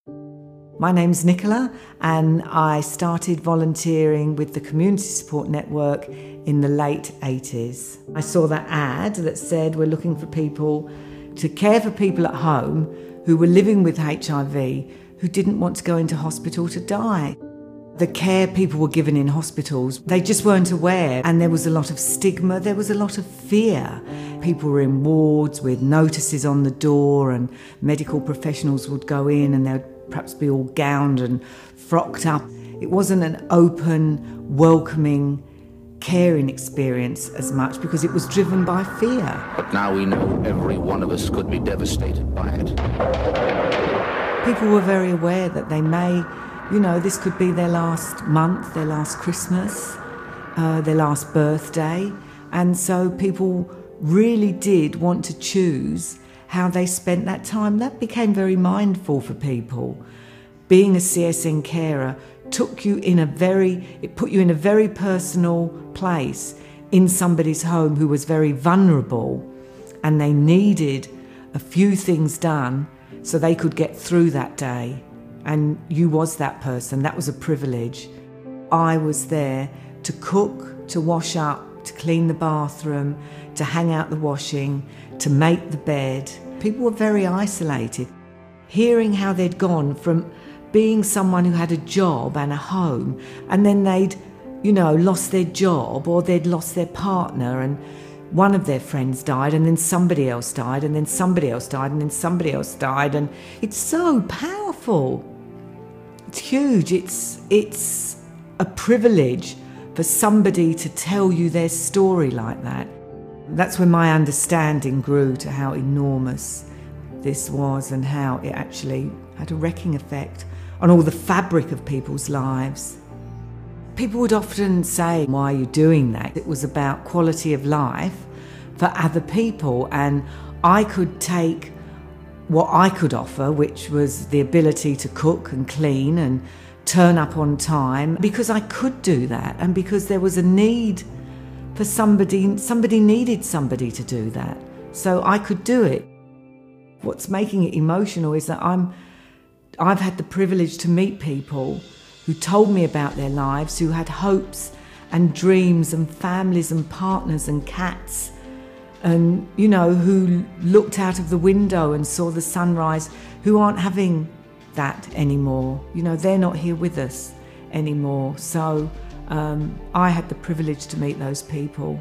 My name's Nicola, and I started volunteering with the Community Support Network in the late 80s. I saw that ad that said we're looking for people to care for people at home who were living with HIV who didn't want to go into hospital to die. The care people were given in hospitals, they just weren't aware, and there was a lot of stigma, there was a lot of fear. People were in wards with notices on the door, and medical professionals would go in and they'd perhaps be all gowned and frocked up. It wasn't an open, welcoming, caring experience as much because it was driven by fear. But now we know every one of us could be devastated by it. People were very aware that they may, this could be their last month, their last Christmas, their last birthday. And so people really did want to choose how they spent that time. That became very mindful for people. Being a CSN carer put you in a very personal place in somebody's home who was very vulnerable, and they needed a few things done so they could get through that day. And you was that person. That was a privilege. I was there to cook, to wash up, to clean the bathroom, to hang out the washing, to make the bed. People were very isolated. Hearing how they'd gone from being someone who had a job and a home, and then they'd, lost their job, or they'd lost their partner, and one of their friends died, and then somebody else died, and then somebody else died, and then somebody else died, and it's so powerful. It's huge. It's a privilege for somebody to tell you their story like that. That's when my understanding grew to how enormous this was and how it actually had a wrecking effect on all the fabric of people's lives. People would often say, "Why are you doing that?" It was about quality of life for other people, and I could take what I could offer, which was the ability to cook and clean and turn up on time, because I could do that and because there was a need for somebody needed somebody to do that. So I could do it. What's making it emotional is that I've had the privilege to meet people who told me about their lives, who had hopes and dreams and families and partners and cats, and, who looked out of the window and saw the sunrise, who aren't having that anymore. They're not here with us anymore. So I had the privilege to meet those people.